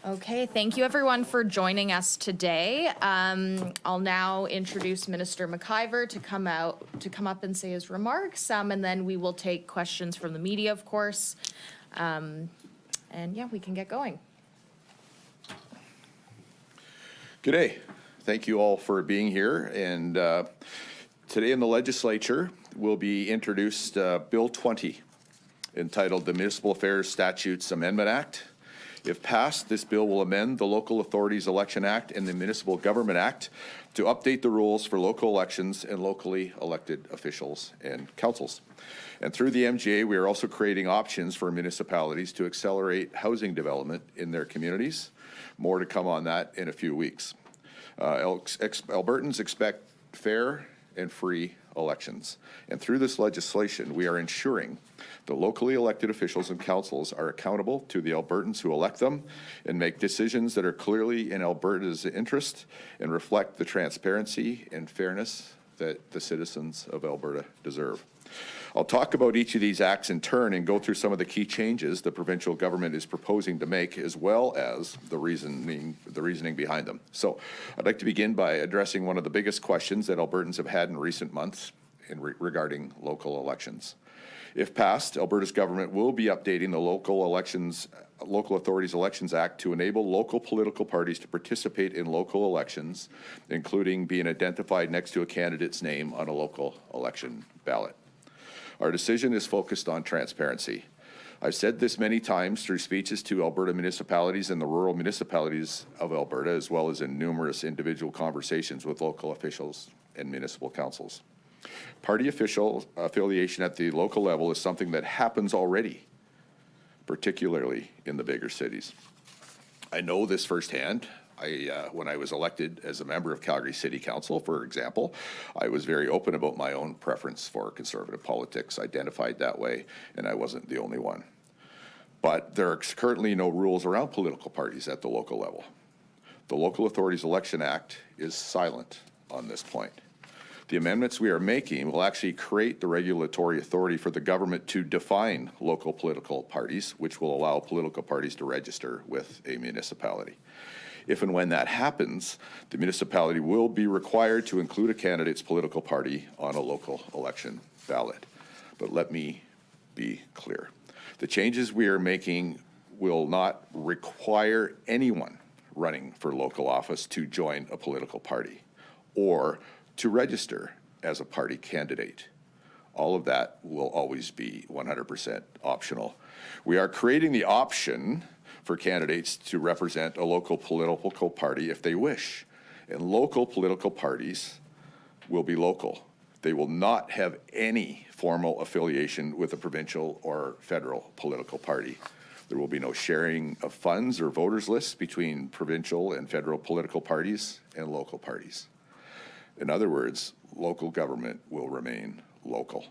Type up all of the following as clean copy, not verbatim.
Okay, thank you everyone for joining us today. I'll now introduce Minister McIver to come up and say his remarks, and then we will take questions from the media, of course. And yeah, we can get going. Good day. Thank you all for being here. And today in the legislature will be introduced Bill 20, entitled the Municipal Affairs Statutes Amendment Act. If passed, this bill will amend the Local Authorities Election Act and the Municipal Government Act to update the rules for local elections and locally elected officials and councils. And through the MGA, we are also creating options for municipalities to accelerate housing development in their communities. More to come on that in a few weeks. Albertans expect fair and free elections. And through this legislation, we are ensuring the locally elected officials and councils are accountable to the Albertans who elect them and make decisions that are clearly in Alberta's interest and reflect the transparency and fairness that the citizens of Alberta deserve. I'll talk about each of these acts in turn and go through some of the key changes the provincial government is proposing to make, as well as the reasoning behind them. So I'd like to begin by addressing one of the biggest questions that Albertans have had in recent months regarding local elections. If passed, Alberta's government will be updating the Local Authorities Elections Act to enable local political parties to participate in local elections, including being identified next to a candidate's name on a local election ballot. Our decision is focused on transparency. I've said this many times through speeches to Alberta municipalities and the rural municipalities of Alberta, as well as in numerous individual conversations with local officials and municipal councils. Party affiliation at the local level is something that happens already, particularly in the bigger cities. I know this firsthand. When I was elected as a member of Calgary City Council, for example, I was very open about my own preference for conservative politics, identified that way, and I wasn't the only one. But there are currently no rules around political parties at the local level. The Local Authorities Election Act is silent on this point. The amendments we are making will actually create the regulatory authority for the government to define local political parties, which will allow political parties to register with a municipality. If and when that happens, the municipality will be required to include a candidate's political party on a local election ballot. But let me be clear. The changes we are making will not require anyone running for local office to join a political party or to register as a party candidate. All of that will always be 100% optional. We are creating the option for candidates to represent a local political party if they wish. And local political parties will be local. They will not have any formal affiliation with a provincial or federal political party. There will be no sharing of funds or voters lists between provincial and federal political parties and local parties. In other words, local government will remain local.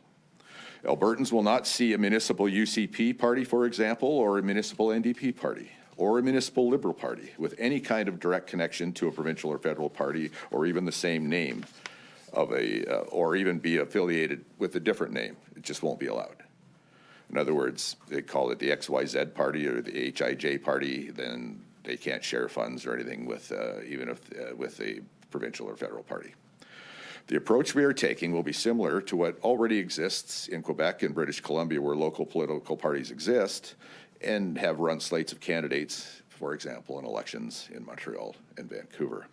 Albertans will not see a municipal UCP party, for example, or a municipal NDP party, or a municipal Liberal party with any kind of direct connection to a provincial or federal party, or even the same name of or even be affiliated with a different name. It just won't be allowed. In other words, they call it the XYZ party or the HIJ party, then they can't share funds or anything with with a provincial or federal party. The approach we are taking will be similar to what already exists in Quebec and British Columbia, where local political parties exist and have run slates of candidates, for example, in elections in Montreal and Vancouver.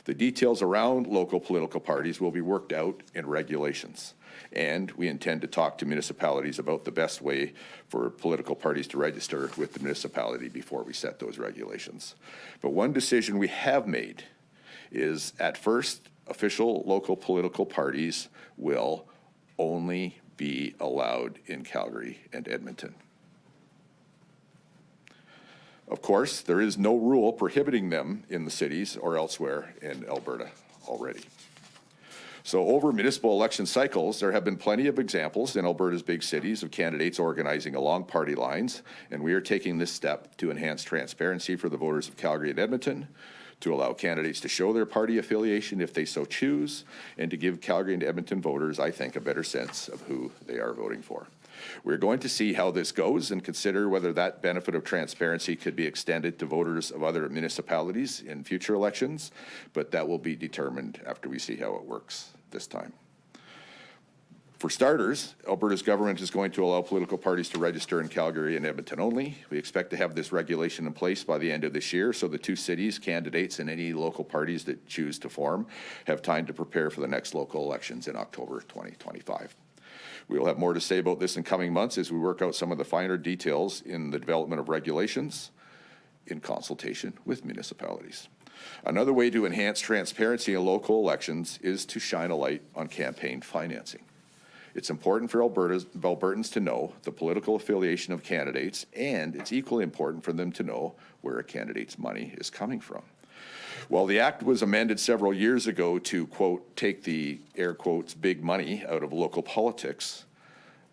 The details around local political parties will be worked out in regulations, and we intend to talk to municipalities about the best way for political parties to register with the municipality before we set those regulations. But one decision we have made is, at first, official local political parties will only be allowed in Calgary and Edmonton. Of course, there is no rule prohibiting them in the cities or elsewhere in Alberta already. So over municipal election cycles, there have been plenty of examples in Alberta's big cities of candidates organizing along party lines, and we are taking this step to enhance transparency for the voters of Calgary and Edmonton, to allow candidates to show their party affiliation if they so choose, and to give Calgary and Edmonton voters, I think, a better sense of who they are voting for. We're going to see how this goes and consider whether that benefit of transparency could be extended to voters of other municipalities in future elections, but that will be determined after we see how it works this time. For starters, Alberta's government is going to allow political parties to register in Calgary and Edmonton only. We expect to have this regulation in place by the end of this year, so the two cities, candidates, and any local parties that choose to form have time to prepare for the next local elections in October 2025. We will have more to say about this in coming months as we work out some of the finer details in the development of regulations in consultation with municipalities. Another way to enhance transparency in local elections is to shine a light on campaign financing. It's important for Albertans to know the political affiliation of candidates, and it's equally important for them to know where a candidate's money is coming from. While the act was amended several years ago to, quote, take the, air quotes, big money out of local politics,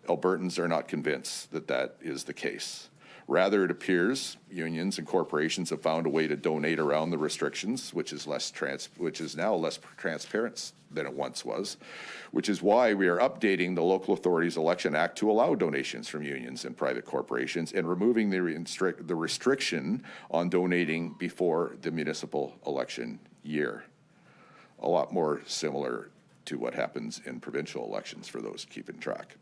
Albertans are not convinced that that is the case. Rather, it appears unions and corporations have found a way to donate around the restrictions, which is now less transparent than it once was, which is why we are updating the Local Authorities Election Act to allow donations from unions and private corporations and removing the restriction on donating before the municipal election year. A lot more similar to what happens in provincial elections for those keeping track.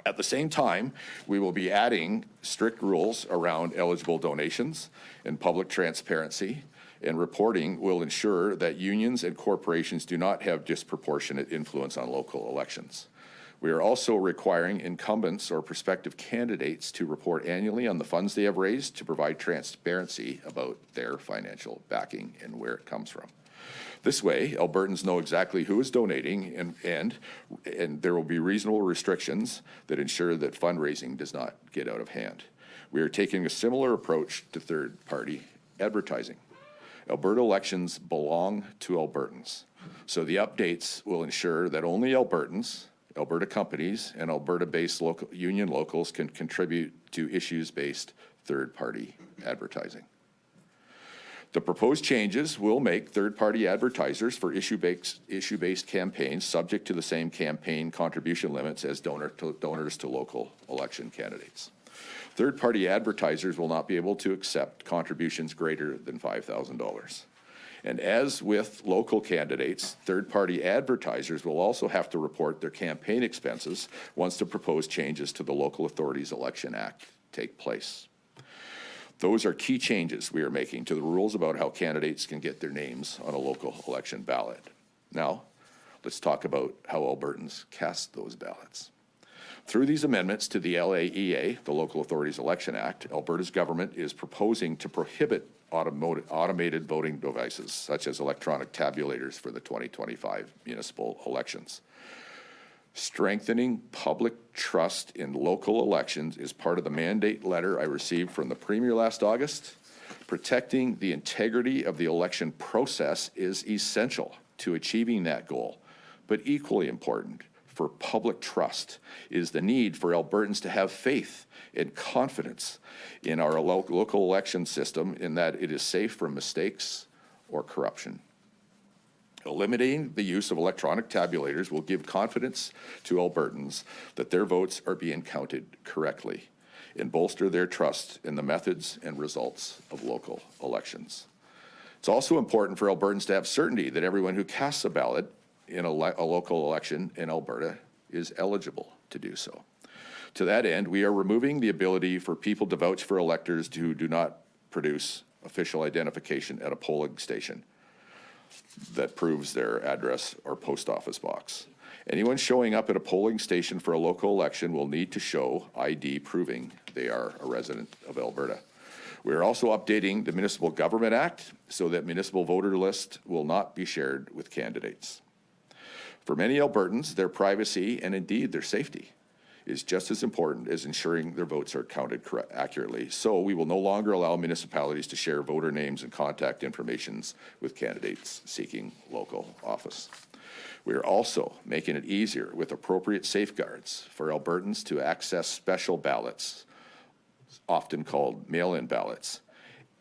At the same time, we will be adding strict rules around eligible donations and public transparency, and reporting will ensure that unions and corporations do not have disproportionate influence on local elections. We are also requiring incumbents or prospective candidates to report annually on the funds they have raised to provide transparency about their financial backing and where it comes from. This way, Albertans know exactly who is donating, and there will be reasonable restrictions that ensure that fundraising does not get out of hand. We are taking a similar approach to third-party advertising. Alberta elections belong to Albertans, so the updates will ensure that only Albertans, Alberta companies, and Alberta-based union locals can contribute to issues-based third-party advertising. The proposed changes will make third-party advertisers for issue-based campaigns subject to the same campaign contribution limits as donors to local election candidates. Third-party advertisers will not be able to accept contributions greater than $5,000. And as with local candidates, third-party advertisers will also have to report their campaign expenses once the proposed changes to the Local Authorities Election Act take place. Those are key changes we are making to the rules about how candidates can get their names on a local election ballot. Now, let's talk about how Albertans cast those ballots. Through these amendments to the LAEA, the Local Authorities Election Act, Alberta's government is proposing to prohibit automated voting devices, such as electronic tabulators for the 2025 municipal elections. Strengthening public trust in local elections is part of the mandate letter I received from the Premier last August. Protecting the integrity of the election process is essential to achieving that goal, but equally important for public trust is the need for Albertans to have faith and confidence in our local election system, in that it is safe from mistakes or corruption. Eliminating the use of electronic tabulators will give confidence to Albertans that their votes are being counted correctly and bolster their trust in the methods and results of local elections. It's also important for Albertans to have certainty that everyone who casts a ballot in a local election in Alberta is eligible to do so. To that end, we are removing the ability for people to vouch for electors who do not produce official identification at a polling station that proves their address or post office box. Anyone showing up at a polling station for a local election will need to show ID proving they are a resident of Alberta. We are also updating the Municipal Government Act so that municipal voter lists will not be shared with candidates. For many Albertans, their privacy and indeed their safety is just as important as ensuring their votes are counted accurately. So we will no longer allow municipalities to share voter names and contact information with candidates seeking local office. We are also making it easier with appropriate safeguards for Albertans to access special ballots, often called mail-in ballots.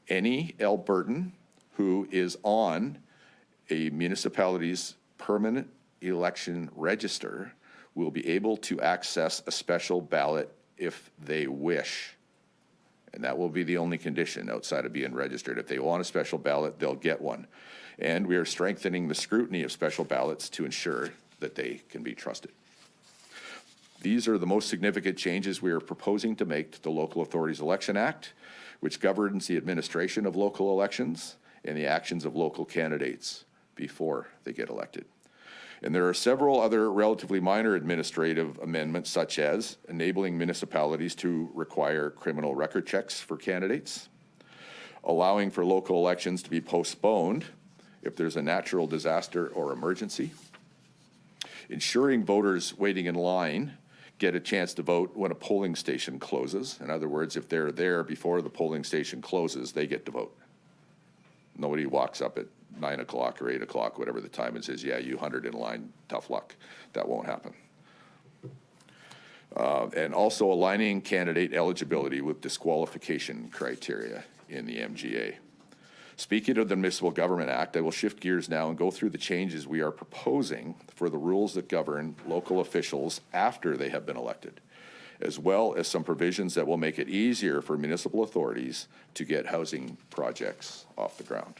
Any Albertan who is on a municipality's permanent election register will be able to access a special ballot if they wish. And that will be the only condition outside of being registered. If they want a special ballot, they'll get one. And we are strengthening the scrutiny of special ballots to ensure that they can be trusted. These are the most significant changes we are proposing to make to the Local Authorities Election Act, which governs the administration of local elections and the actions of local candidates before they get elected. And there are several other relatively minor administrative amendments, such as enabling municipalities to require criminal record checks for candidates, allowing for local elections to be postponed if there's a natural disaster or emergency, ensuring voters waiting in line get a chance to vote when a polling station closes. In other words, if they're there before the polling station closes, they get to vote. Nobody walks up at 9 o'clock or 8 o'clock, whatever the time, and says, yeah, you 100 in line, tough luck. That won't happen. And also aligning candidate eligibility with disqualification criteria in the MGA. Speaking of the Municipal Government Act, I will shift gears now and go through the changes we are proposing for the rules that govern local officials after they have been elected, as well as some provisions that will make it easier for municipal authorities to get housing projects off the ground.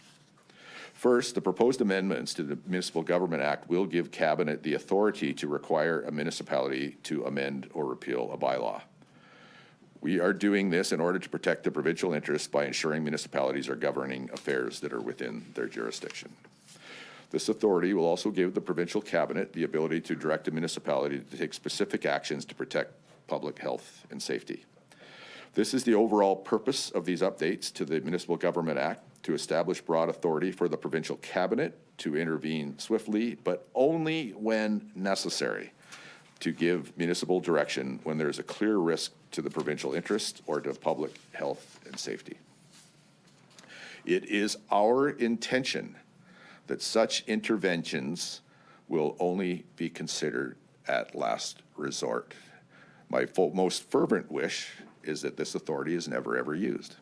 First, the proposed amendments to the Municipal Government Act will give Cabinet the authority to require a municipality to amend or repeal a bylaw. We are doing this in order to protect the provincial interests by ensuring municipalities are governing affairs that are within their jurisdiction. This authority will also give the provincial cabinet the ability to direct a municipality to take specific actions to protect public health and safety. This is the overall purpose of these updates to the Municipal Government Act, to establish broad authority for the provincial cabinet to intervene swiftly, but only when necessary, to give municipal direction when there is a clear risk to the provincial interest or to public health and safety. It is our intention that such interventions will only be considered at last resort. My most fervent wish is that this authority is never, ever used.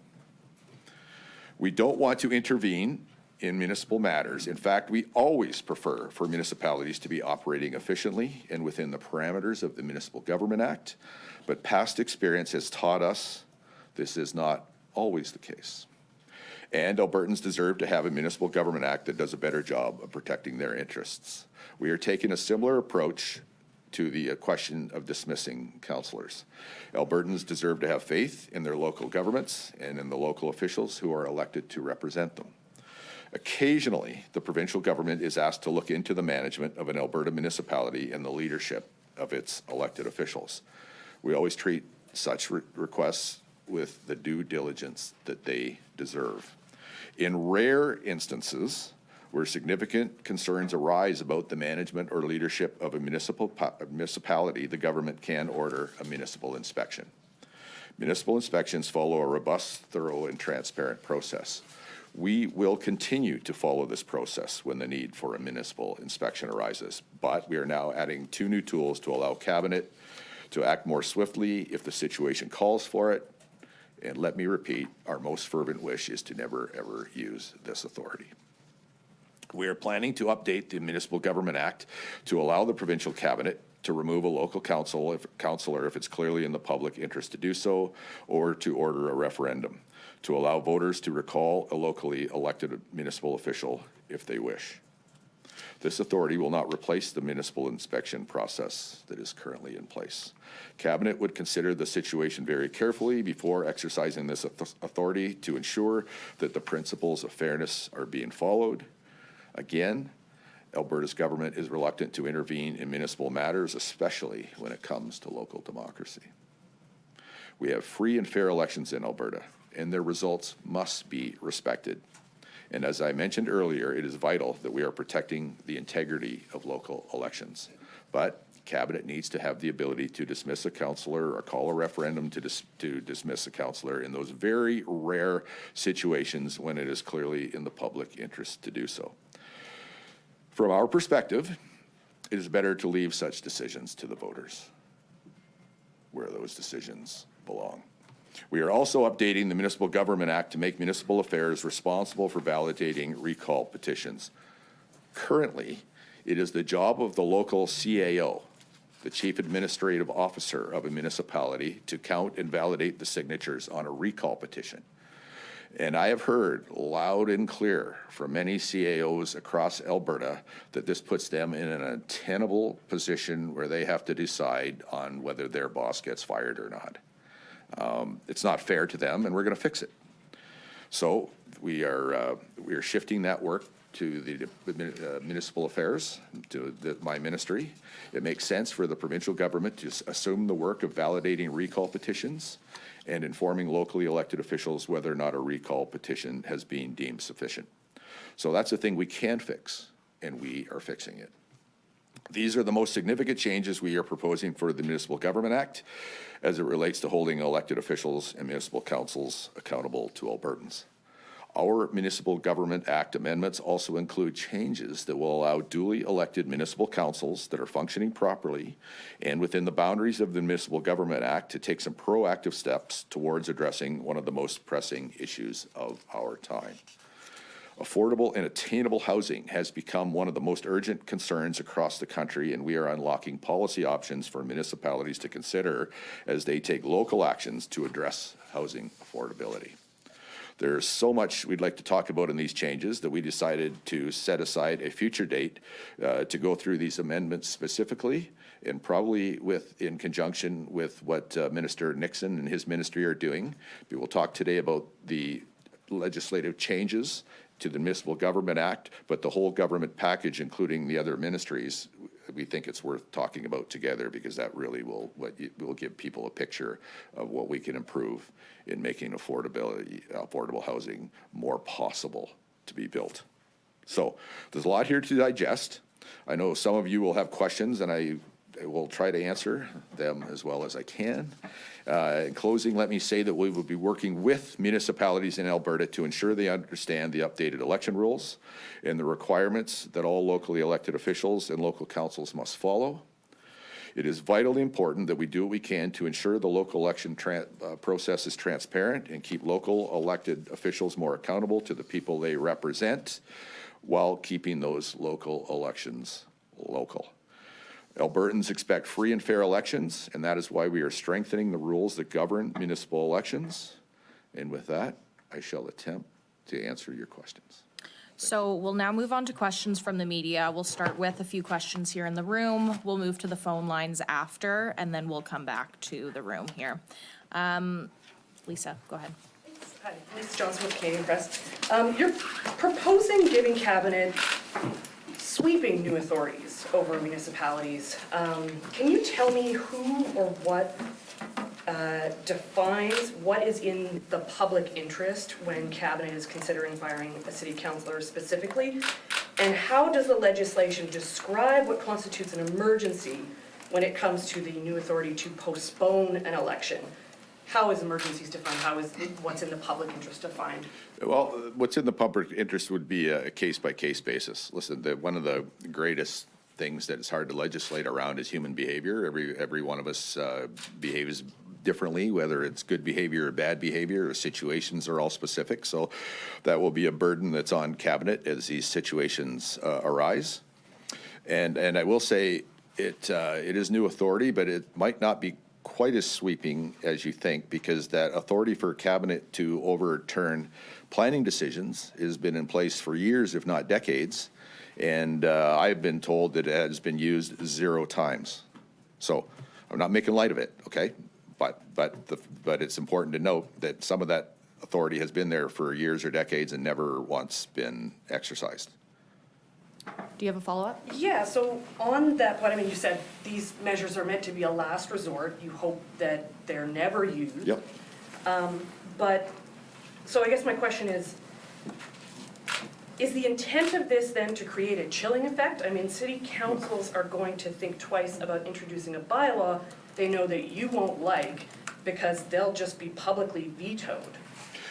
We don't want to intervene in municipal matters. In fact, we always prefer for municipalities to be operating efficiently and within the parameters of the Municipal Government Act, but past experience has taught us this is not always the case. And Albertans deserve to have a Municipal Government Act that does a better job of protecting their interests. We are taking a similar approach to the question of dismissing councillors. Albertans deserve to have faith in their local governments and in the local officials who are elected to represent them. Occasionally, the provincial government is asked to look into the management of an Alberta municipality and the leadership of its elected officials. We always treat such requests with the due diligence that they deserve. In rare instances, where significant concerns arise about the management or leadership of a municipality, the government can order a municipal inspection. Municipal inspections follow a robust, thorough, and transparent process. We will continue to follow this process when the need for a municipal inspection arises, but we are now adding 2 new tools to allow Cabinet to act more swiftly if the situation calls for it. And let me repeat, our most fervent wish is to never, ever use this authority. We are planning to update the Municipal Government Act to allow the provincial cabinet to remove a local councillor if it's clearly in the public interest to do so, or to order a referendum, to allow voters to recall a locally elected municipal official if they wish. This authority will not replace the municipal inspection process that is currently in place. Cabinet would consider the situation very carefully before exercising this authority to ensure that the principles of fairness are being followed. Again, Alberta's government is reluctant to intervene in municipal matters, especially when it comes to local democracy. We have free and fair elections in Alberta, and their results must be respected. And as I mentioned earlier, it is vital that we are protecting the integrity of local elections. But Cabinet needs to have the ability to dismiss a councillor or call a referendum to dismiss a councillor in those very rare situations when it is clearly in the public interest to do so. From our perspective, it is better to leave such decisions to the voters, where those decisions belong. We are also updating the Municipal Government Act to make municipal affairs responsible for validating recall petitions. Currently, it is the job of the local CAO the chief administrative officer of a municipality to count and validate the signatures on a recall petition. And I have heard loud and clear from many CAOs across Alberta that this puts them in an untenable position where they have to decide on whether their boss gets fired or not. It's not fair to them, and we're going to fix it. So we are shifting that work to the Municipal Affairs, to my ministry. It makes sense for the provincial government to assume the work of validating recall petitions and informing locally elected officials whether or not a recall petition has been deemed sufficient. So that's a thing we can fix, and we are fixing it. These are the most significant changes we are proposing for the Municipal Government Act as it relates to holding elected officials and municipal councils accountable to Albertans. Our Municipal Government Act amendments also include changes that will allow duly elected municipal councils that are functioning properly and within the boundaries of the Municipal Government Act to take some proactive steps towards addressing one of the most pressing issues of our time. Affordable and attainable housing has become one of the most urgent concerns across the country, and we are unlocking policy options for municipalities to consider as they take local actions to address housing affordability. There's so much we'd like to talk about in these changes that we decided to set aside a future date to go through these amendments specifically, and probably in conjunction with what Minister Nixon and his ministry are doing. We will talk today about the legislative changes to the Municipal Government Act, but the whole government package, including the other ministries, we think it's worth talking about together, because that really will give people a picture of what we can improve in making affordable housing more possible to be built. So there's a lot here to digest. I know some of you will have questions, and I will try to answer them as well as I can. In closing, let me say that we will be working with municipalities in Alberta to ensure they understand the updated election rules and the requirements that all locally elected officials and local councils must follow. It is vitally important that we do what we can to ensure the local election process is transparent and keep local elected officials more accountable to the people they represent, while keeping those local elections local. Albertans expect free and fair elections, and that is why we are strengthening the rules that govern municipal elections. And with that, I shall attempt to answer your questions. So we'll now move on to questions from the media. We'll start with a few questions here in the room. We'll move to the phone lines after, and then we'll come back to the room here. Lisa, go ahead. Hi, Lisa Johnson with Canadian Press. You're proposing giving Cabinet sweeping new authorities over municipalities. Can you tell me who or what defines what is in the public interest when Cabinet is considering firing a city councillor specifically? And how does the legislation describe what constitutes an emergency when it comes to the new authority to postpone an election? How is emergencies defined? How is what's in the public interest defined? Well, what's in the public interest would be a case-by-case basis. Listen, one of the greatest things that is hard to legislate around is human behavior. Every one of us behaves differently, whether it's good behavior or bad behavior, or situations are all specific. So that will be a burden that's on Cabinet as these situations arise. And I will say it is new authority, but it might not be quite as sweeping as you think, because that authority for Cabinet to overturn planning decisions has been in place for years, if not decades, and I've been told that it has been used 0 times. So I'm not making light of it, okay? But it's important to note that some of that authority has been there for years or decades and never once been exercised. Do you have a follow-up? Yeah, so on that point, I mean, you said these measures are meant to be a last resort. You hope that they're never used. Yep. But, so I guess my question is the intent of this then to create a chilling effect? I mean, city councils are going to think twice about introducing a bylaw they know that you won't like, because they'll just be publicly vetoed.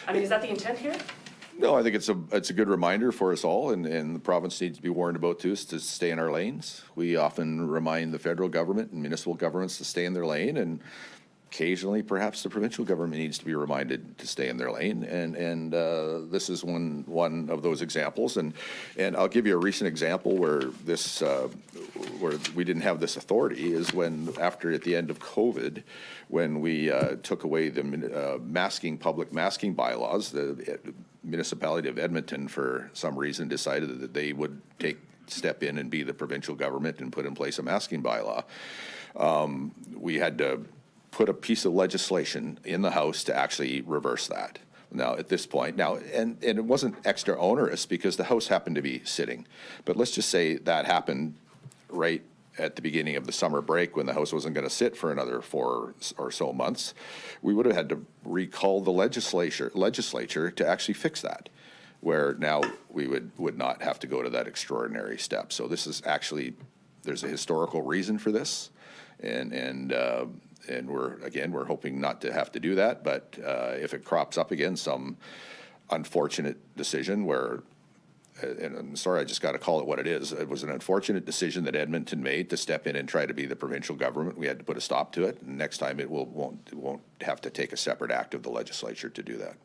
I mean, is that the intent here? No, I think it's a good reminder for us all, and the province needs to be warned about this, to stay in our lanes. We often remind the federal government and municipal governments to stay in their lane, and occasionally, perhaps the provincial government needs to be reminded to stay in their lane, and this is one of those examples. And I'll give you a recent example where this where we didn't have this authority is when at the end of COVID, when we took away the public masking bylaws. The municipality of Edmonton, for some reason, decided that they would step in and be the provincial government and put in place a masking bylaw. We had to put a piece of legislation in the House to actually reverse that. Now, at this point, and it wasn't extra onerous because the House happened to be sitting. But let's just say that happened right at the beginning of the summer break when the House wasn't going to sit for another 4 or so months. We would have had to recall the legislature to actually fix that, where now we would not have to go to that extraordinary step. So this is actually, there's a historical reason for this, and we're hoping not to have to do that. But if it crops up again, some unfortunate decision where, and I'm sorry, I just got to call it what it is. It was an unfortunate decision that Edmonton made to step in and try to be the provincial government. We had to put a stop to it. And next time it won't have to take a separate act of the legislature to do that.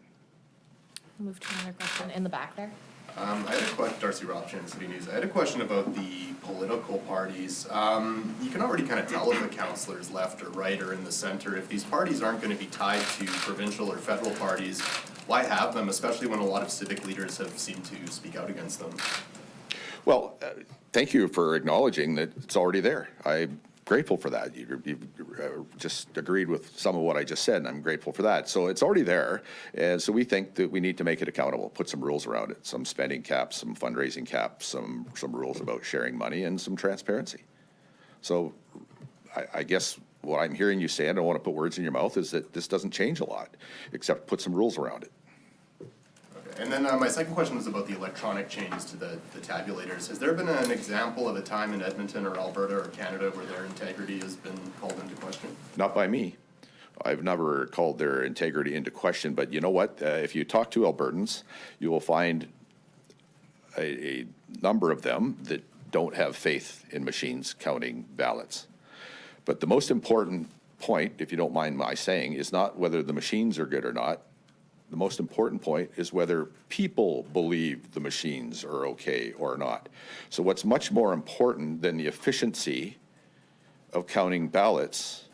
Move to another question in the back there. I had a question, Darcy Robson, City News. I had a question about the political parties. You can already kind of tell if a councillor is left or right or in the center. If these parties aren't going to be tied to provincial or federal parties, why have them, especially when a lot of civic leaders have seemed to speak out against them? Well, thank you for acknowledging that it's already there. I'm grateful for that. You just agreed with some of what I just said, and I'm grateful for that. So it's already there, and so we think that we need to make it accountable, put some rules around it, some spending caps, some fundraising caps, some rules about sharing money, and some transparency. So I guess what I'm hearing you say, and I don't want to put words in your mouth, is that this doesn't change a lot, except put some rules around it. And then my second question was about the electronic changes to the tabulators. Has there been an example of a time in Edmonton or Alberta or Canada where their integrity has been called into question? Not by me. I've never called their integrity into question, but you know what? If you talk to Albertans, you will find a number of them that don't have faith in machines counting ballots. But the most important point, if you don't mind my saying, is not whether the machines are good or not. The most important point is whether people believe the machines are okay or not. So what's much more important than the efficiency of counting ballots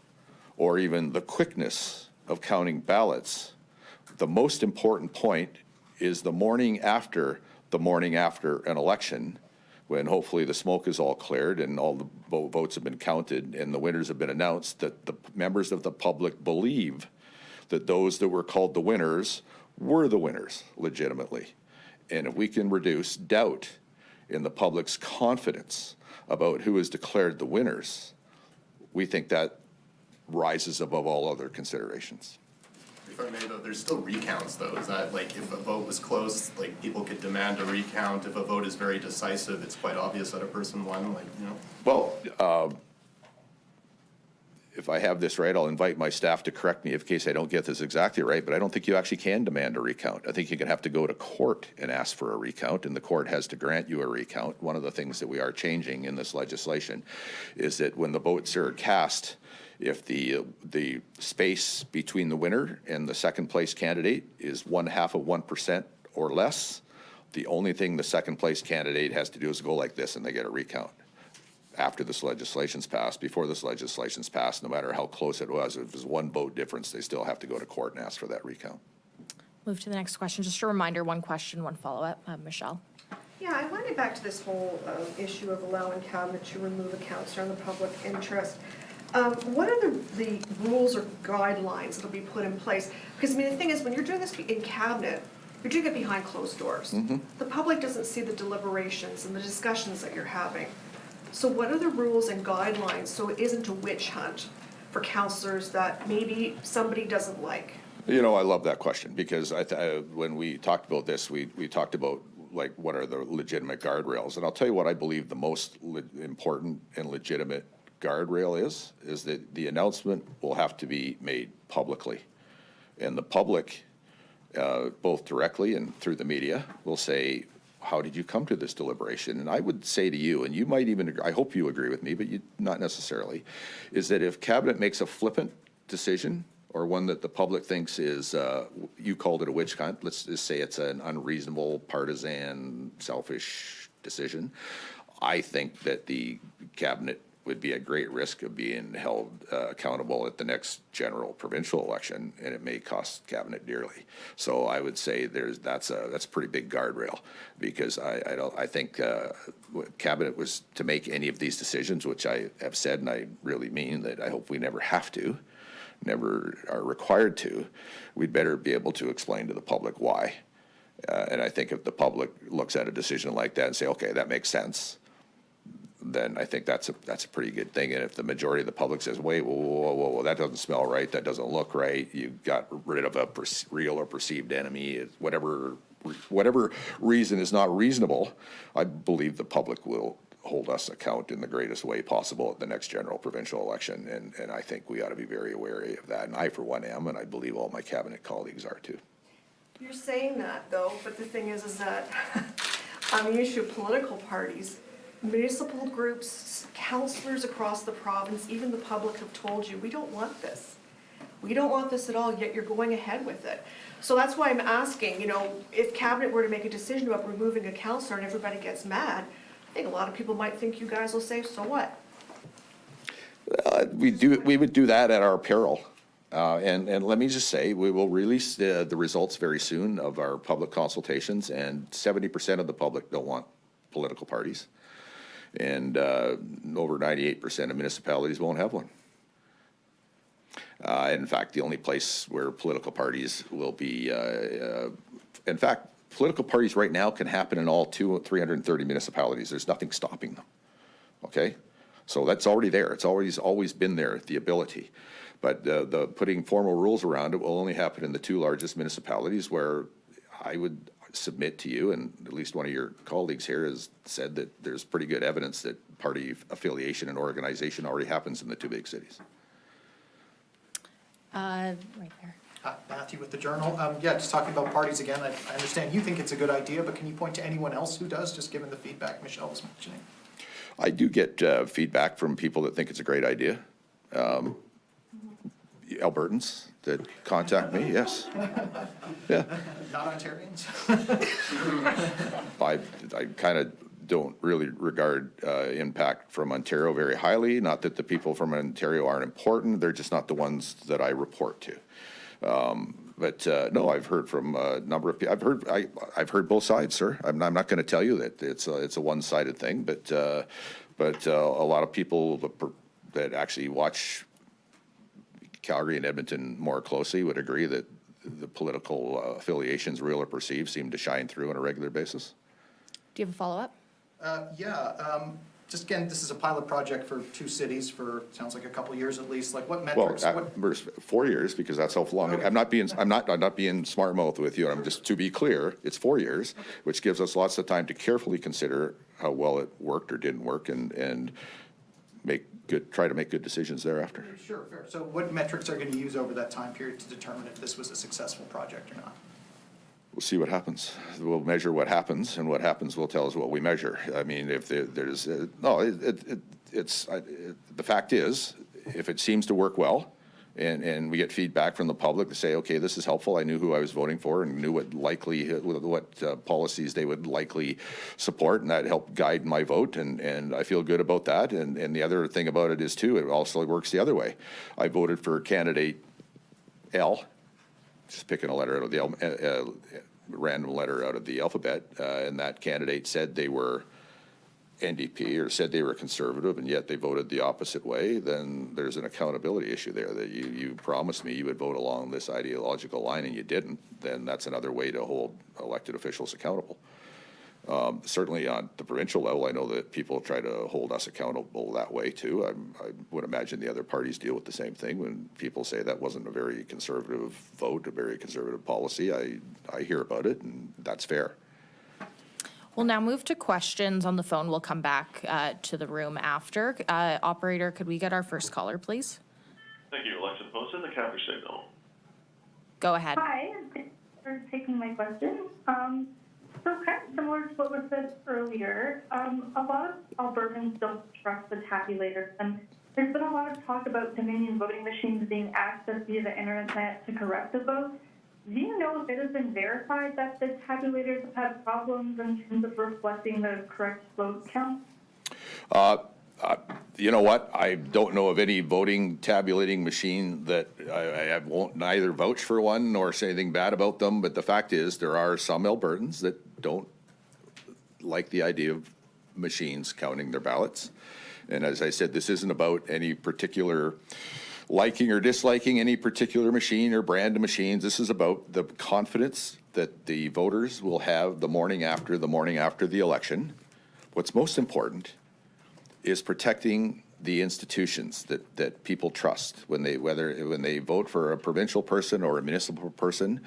or even the quickness of counting ballots, the most important point is the morning after an election, when hopefully the smoke is all cleared and all the votes have been counted and the winners have been announced, that the members of the public believe that those that were called the winners were the winners legitimately. And if we can reduce doubt in the public's confidence about who is declared the winners, we think that rises above all other considerations. If I may though, there's still recounts though. Is that like if a vote was close, like people could demand a recount? If a vote is very decisive, it's quite obvious that a person won, like, you know? Well, if I have this right, I'll invite my staff to correct me in case I don't get this exactly right, but I don't think you actually can demand a recount. I think you're going to have to go to court and ask for a recount, and the court has to grant you a recount. One of the things that we are changing in this legislation is that when the votes are cast, if the space between the winner and the second place candidate is 0.5% or less, the only thing the second place candidate has to do is go like this and they get a recount. After this legislation's passed, before this legislation's passed, no matter how close it was, if there's one vote difference, they still have to go to court and ask for that recount. Move to the next question. Just a reminder, one question, one follow-up. Michelle. Yeah, I want to get back to this whole issue of allowing cabinet to remove accounts during the public interest. What are the rules or guidelines that'll be put in place? Because I mean, the thing is, when you're doing this in cabinet, you're doing it behind closed doors. Mm-hmm. The public doesn't see the deliberations and the discussions that you're having. So what are the rules and guidelines so it isn't a witch hunt for councillors that maybe somebody doesn't like? You know, I love that question because when we talked about this, we talked about like what are the legitimate guardrails. And I'll tell you what I believe the most important and legitimate guardrail is that the announcement will have to be made publicly. And the public, both directly and through the media, will say, how did you come to this deliberation? And I would say to you, and you might even, I hope you agree with me, but you not necessarily, is that if cabinet makes a flippant decision or one that the public thinks is, you called it a witch hunt, let's just say it's an unreasonable, partisan, selfish decision, I think that the cabinet would be at great risk of being held accountable at the next general provincial election, and it may cost cabinet dearly. So I would say that's a pretty big guardrail, because I think cabinet was to make any of these decisions, which I have said and I really mean that I hope we never have to, never are required to. We'd better be able to explain to the public why. And I think if the public looks at a decision like that and say, okay, that makes sense, then I think that's a pretty good thing. And if the majority of the public says, wait, whoa, that doesn't smell right, that doesn't look right, you got rid of a real or perceived enemy, whatever reason is not reasonable, I believe the public will hold us account in the greatest way possible at the next general provincial election. And I think we ought to be very wary of that. And I, for one, am, and I believe all my cabinet colleagues are too. You're saying that though, but the thing is that on the issue of political parties, municipal groups, councillors across the province, even the public have told you, we don't want this. We don't want this at all, yet you're going ahead with it. So that's why I'm asking, if cabinet were to make a decision about removing a councillor and everybody gets mad, I think a lot of people might think you guys will say, so what? We would do that at our peril. And let me just say, we will release the results very soon of our public consultations, and 70% of the public don't want political parties. And over 98% of municipalities won't have one. In fact, the only place where political parties will be, in fact, political parties right now can happen in all 330 municipalities. There's nothing stopping them, okay? So that's already there. It's always been there, the ability. But the putting formal rules around it will only happen in the 2 largest municipalities, where I would submit to you, and at least one of your colleagues here has said that there's pretty good evidence that party affiliation and organization already happens in the 2 big cities. Right there. Matthew with the Journal. Yeah, just talking about parties again, I understand you think it's a good idea, but can you point to anyone else who does, just given the feedback Michelle was mentioning? I do get feedback from people that think it's a great idea. Albertans that contact me, yes. Yeah. Not Ontarians? I kind of don't really regard impact from Ontario very highly. Not that the people from Ontario aren't important, they're just not the ones that I report to. But no, I've heard from a number of people. I've heard both sides, sir. I'm not going to tell you that it's a one-sided thing, but a lot of people that actually watch Calgary and Edmonton more closely would agree that the political affiliations, real or perceived, seem to shine through on a regular basis. Do you have a follow-up? Just again, this is a pilot project for 2 cities for, sounds like a couple years at least. Like what Well, metrics? 4 years, because that's how long. Okay. I'm not being smart mouth with you. I'm just, to be clear, it's 4 years, which gives us lots of time to carefully consider how well it worked or didn't work, and try to make good decisions thereafter. Sure, fair. So what metrics are going to use over that time period to determine if this was a successful project or not? We'll see what happens. We'll measure what happens, and what happens will tell us what we measure. I mean, if there's the fact is, if it seems to work well, and we get feedback from the public to say, okay, this is helpful, I knew who I was voting for and knew what policies they would likely support, and that helped guide my vote, and I feel good about that. And the other thing about it is, too, it also works the other way. I voted for candidate L, just picking a letter out of the random letter out of the alphabet, and that candidate said they were NDP or said they were conservative, and yet they voted the opposite way, then there's an accountability issue there, that you promised me you would vote along this ideological line and you didn't. Then that's another way to hold elected officials accountable. Certainly on the provincial level, I know that people try to hold us accountable that way too. I would imagine the other parties deal with the same thing. When people say that wasn't a very conservative vote, a very conservative policy, I hear about it, and that's fair. We'll now move to questions on the phone. We'll come back to the room after. Operator, could we get our first caller, please? Thank you, Alexa Post in the Capper Signal. Go ahead. Hi, thanks for taking my question. So kind of similar to what was said earlier, a lot of Albertans don't trust the tabulators, and There's been a lot of talk about Dominion voting machines being accessed via the internet to correct the vote. Do you know if it has been verified that the tabulators have had problems in terms of reflecting the correct vote count? You know what? I don't know of any voting tabulating machine that I won't neither vouch for one nor say anything bad about them. But the fact is, there are some Albertans that don't like the idea of machines counting their ballots. And as I said, this isn't about any particular liking or disliking any particular machine or brand of machines. This is about the confidence that the voters will have the morning after the election. What's most important is protecting the institutions that people trust when they vote for a provincial person or a municipal person.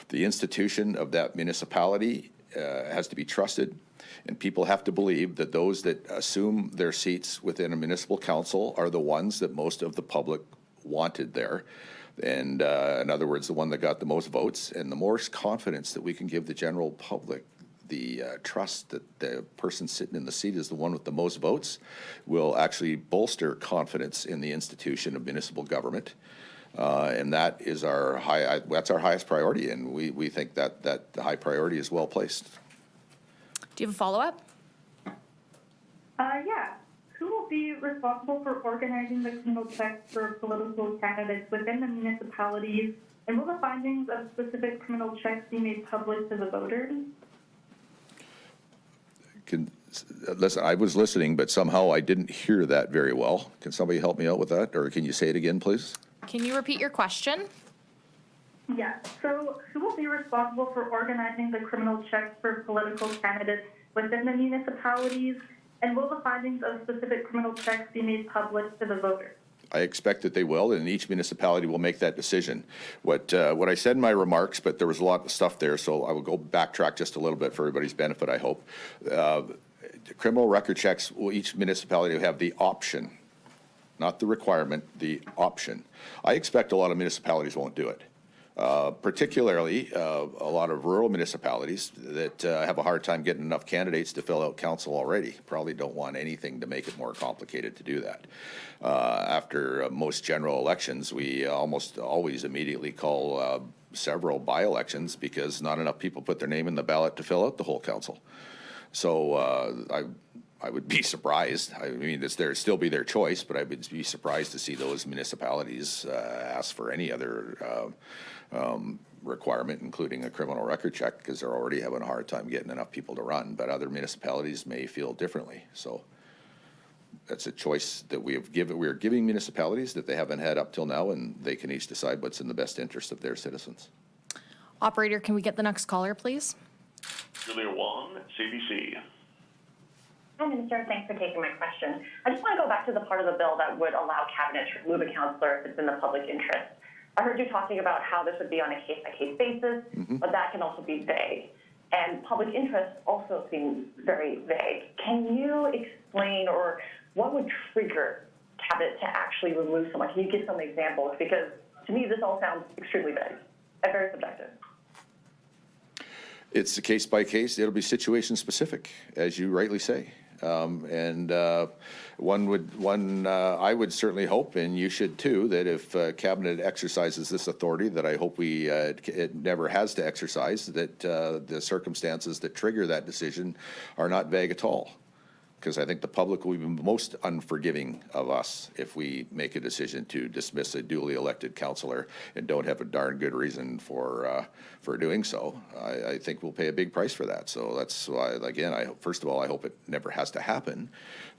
The institution of that municipality has to be trusted, and people have to believe that those that assume their seats within a municipal council are the ones that most of the public wanted there. And in other words, the one that got the most votes. And the more confidence that we can give the general public, the trust that the person sitting in the seat is the one with the most votes, will actually bolster confidence in the institution of municipal government. And that is that's our highest priority, and we think that the high priority is well placed. Do you have a follow-up? Yeah. Who will be responsible for organizing the criminal checks for political candidates within the municipalities? And will the findings of specific criminal checks be made public to the voters? Listen, I was listening, but somehow I didn't hear that very well. Can somebody help me out with that, or can you say it again, please? Can you repeat your question? Yeah. So who will be responsible for organizing the criminal checks for political candidates within the municipalities? And will the findings of specific criminal checks be made public to the voters? I expect that they will, and each municipality will make that decision. What I said in my remarks, but there was a lot of stuff there, so I will go backtrack just a little bit for everybody's benefit, I hope. Criminal record checks, will each municipality have the option, not the requirement, the option. I expect a lot of municipalities won't do it. Particularly a lot of rural municipalities that have a hard time getting enough candidates to fill out council already. Probably don't want anything to make it more complicated to do that. After most general elections, we almost always immediately call several by-elections because not enough people put their name in the ballot to fill out the whole council. So I would be surprised. I mean, still be their choice, but I would be surprised to see those municipalities ask for any other requirement, including a criminal record check, because they're already having a hard time getting enough people to run. But other municipalities may feel differently. So that's a choice that we are giving municipalities that they haven't had up till now, and they can each decide what's in the best interest of their citizens. Operator, can we get the next caller, please? Julia Wong, CBC. Hi, Minister. Thanks for taking my question. I just want to go back to the part of the bill that would allow Cabinet to remove a councillor if it's in the public interest. I heard you talking about how this would be on a case-by-case basis, but that can also be vague. And public interest also seems very vague. Can you explain, or what would trigger Cabinet to actually remove someone? Can you give some examples? Because to me, this all sounds extremely vague and very subjective. It's a case by case. It'll be situation specific, as you rightly say. I would certainly hope, and you should too, that if Cabinet exercises this authority, that I hope it never has to exercise, that the circumstances that trigger that decision are not vague at all. Because I think the public will be most unforgiving of us if we make a decision to dismiss a duly elected councillor and don't have a darn good reason for doing so. I think we'll pay a big price for that. So that's why, again, first of all, I hope it never has to happen.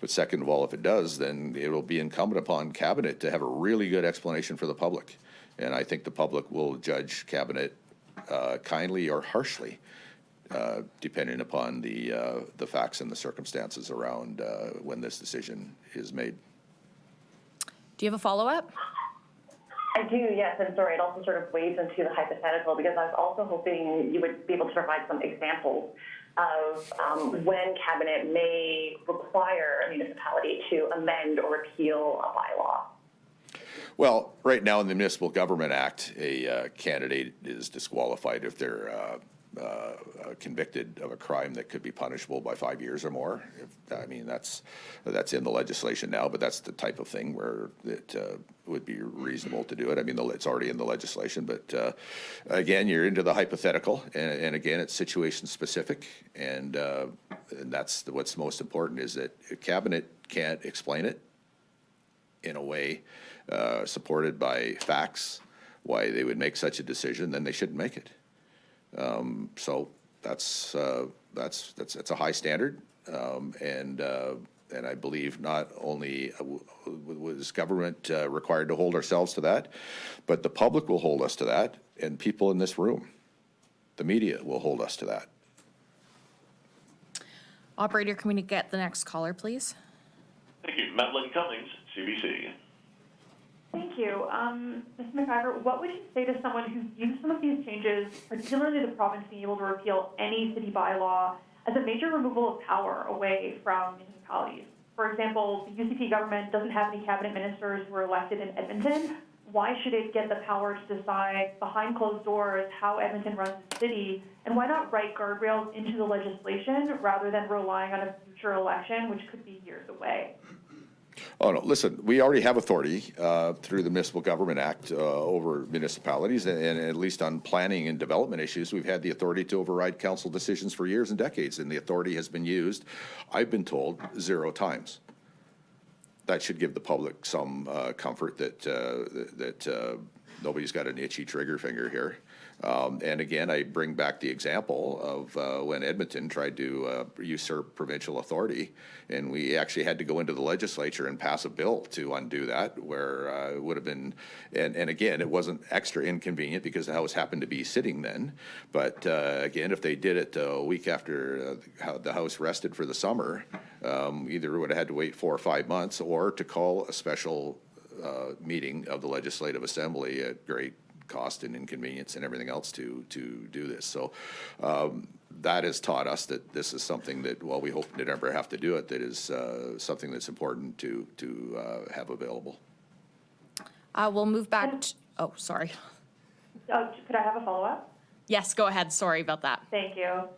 But second of all, if it does, then it will be incumbent upon Cabinet to have a really good explanation for the public. And I think the public will judge Cabinet kindly or harshly, depending upon the facts and the circumstances around when this decision is made. Do you have a follow-up? I do, yes, and sorry, it also sort of wades into the hypothetical, because I was also hoping you would be able to provide some examples of when Cabinet may require a municipality to amend or repeal a bylaw. Well, right now in the Municipal Government Act, a candidate is disqualified if they're convicted of a crime that could be punishable by 5 years or more. I mean, that's in the legislation now, but that's the type of thing where it would be reasonable to do it. I mean, it's already in the legislation, but again, you're into the hypothetical, and again, it's situation specific, and that's what's most important is that cabinet can't explain it in a way supported by facts why they would make such a decision, then they shouldn't make it. So that's a high standard, and I believe not only was government required to hold ourselves to that, but the public will hold us to that, and people in this room, the media, will hold us to that. Operator, can we get the next caller, please? Thank you. Madeline Cummings, CBC. Thank you. Mr. McIver, what would you say to someone who views some of these changes, particularly the province being able to repeal any city bylaw, as a major removal of power away from municipalities? For example, the UCP government doesn't have any cabinet ministers who are elected in Edmonton. Why should it get the power to decide behind closed doors how Edmonton runs the city? And why not write guardrails into the legislation rather than relying on a future election, which could be years away? Oh, no, listen, we already have authority through the Municipal Government Act over municipalities, and at least on planning and development issues, we've had the authority to override council decisions for years and decades, and the authority has been used, I've been told, 0 times. That should give the public some comfort that nobody's got an itchy trigger finger here. And again, I bring back the example of when Edmonton tried to usurp provincial authority, and we actually had to go into the legislature and pass a bill to undo that, where it would have been, and again, it wasn't extra inconvenient because the House happened to be sitting then, but again, if they did it a week after the House rested for the summer, either would have had to wait 4 or 5 months, or to call a special meeting of the Legislative Assembly at great cost and inconvenience and everything else to do this. So that has taught us that this is something that, while we hope to never have to do it, that is something that's important to have available. We'll move back to, oh, sorry. Could I have a follow-up? Yes, go ahead. Sorry about that. Thank you.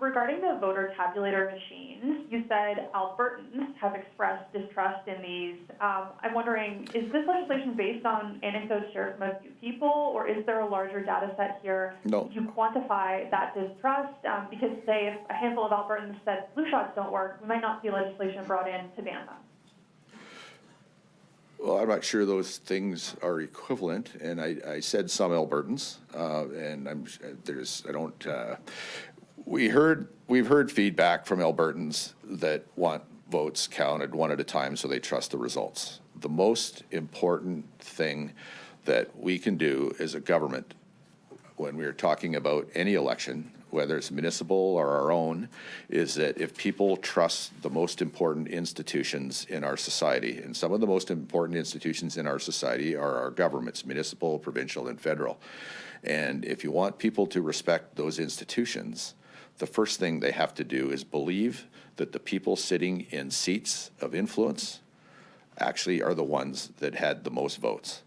Regarding the voter tabulator machines, you said Albertans have expressed distrust in these. I'm wondering, is this legislation based on anecdotes shared from a few people, or is there a larger data set here? No. Did you quantify that distrust? Because, say, if a handful of Albertans said flu shots don't work, we might not see legislation brought in to ban them. Well, I'm not sure those things are equivalent, and I said some Albertans, and we've heard feedback from Albertans that want votes counted one at a time so they trust the results. The most important thing that we can do as a government when we're talking about any election, whether it's municipal or our own, is that if people trust the most important institutions in our society, and some of the most important institutions in our society are our governments, municipal, provincial, and federal. And if you want people to respect those institutions, the first thing they have to do is believe that the people sitting in seats of influence actually are the ones that had the most votes.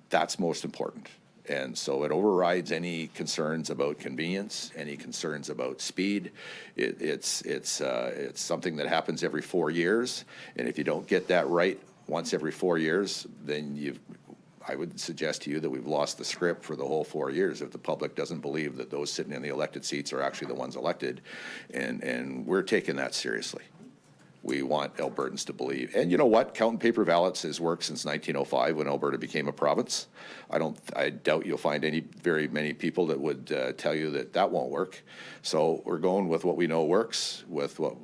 That's most important. And so it overrides any concerns about convenience, any concerns about speed. It's something that happens every 4 years, and if you don't get that right once every 4 years, then I would suggest to you that we've lost the script for the whole 4 years if the public doesn't believe that those sitting in the elected seats are actually the ones elected, and we're taking that seriously. We want Albertans to believe. And you know what? Counting paper ballots has worked since 1905 when Alberta became a province. I doubt you'll find very many people that would tell you that won't work. So we're going with what we know works, with what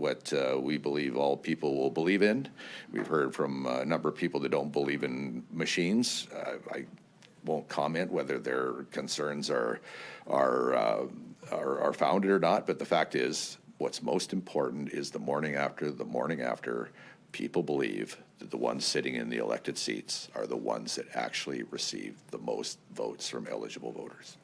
we believe all people will believe in. We've heard from a number of people that don't believe in machines. I won't comment whether their concerns are founded or not, but the fact is, what's most important is the morning after, people believe that the ones sitting in the elected seats are the ones that actually receive the most votes from eligible voters.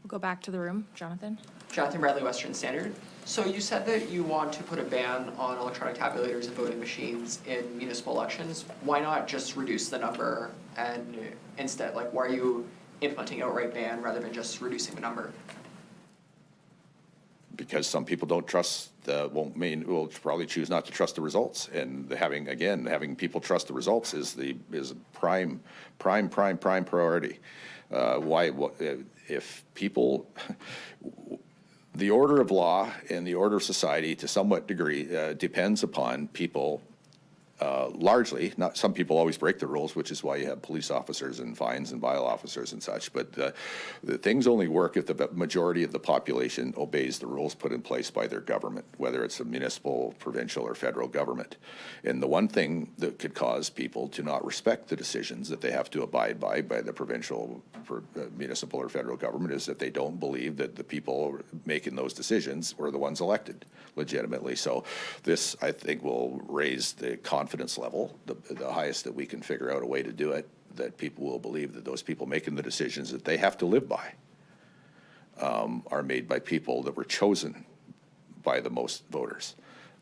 We'll go back to the room. Jonathan? Jonathan Bradley, Western Standard. So you said that you want to put a ban on electronic tabulators and voting machines in municipal elections. Why not just reduce the number and instead, why are you implementing an outright ban rather than just reducing the number? because some people don't trust, will probably choose not to trust the results. And having people trust the results is a prime priority. If people, the order of law and the order of society to somewhat degree depends upon people. Largely, not some people always break the rules, which is why you have police officers and fines and bylaw officers and such. But the things only work if the majority of the population obeys the rules put in place by their government, whether it's a municipal, provincial, or federal government. And the one thing that could cause people to not respect the decisions that they have to abide by the provincial, municipal, or federal government is that they don't believe that the people making those decisions were the ones elected legitimately. So this, I think, will raise the confidence level, the highest that we can figure out a way to do it, that people will believe that those people making the decisions that they have to live by are made by people that were chosen by the most voters.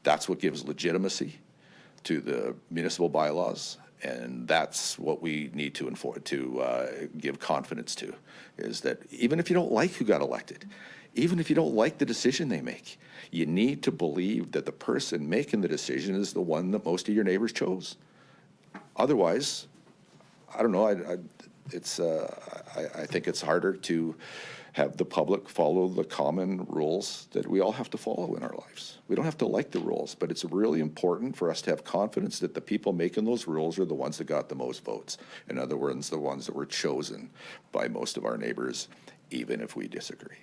That's what gives legitimacy to the municipal bylaws, and that's what we need to give confidence to, is that even if you don't like who got elected, even if you don't like the decision they make, you need to believe that the person making the decision is the one that most of your neighbors chose. Otherwise, I don't know, I think it's harder to have the public follow the common rules that we all have to follow in our lives. We don't have to like the rules, but it's really important for us to have confidence that the people making those rules are the ones that got the most votes. In other words, the ones that were chosen by most of our neighbors, even if we disagree.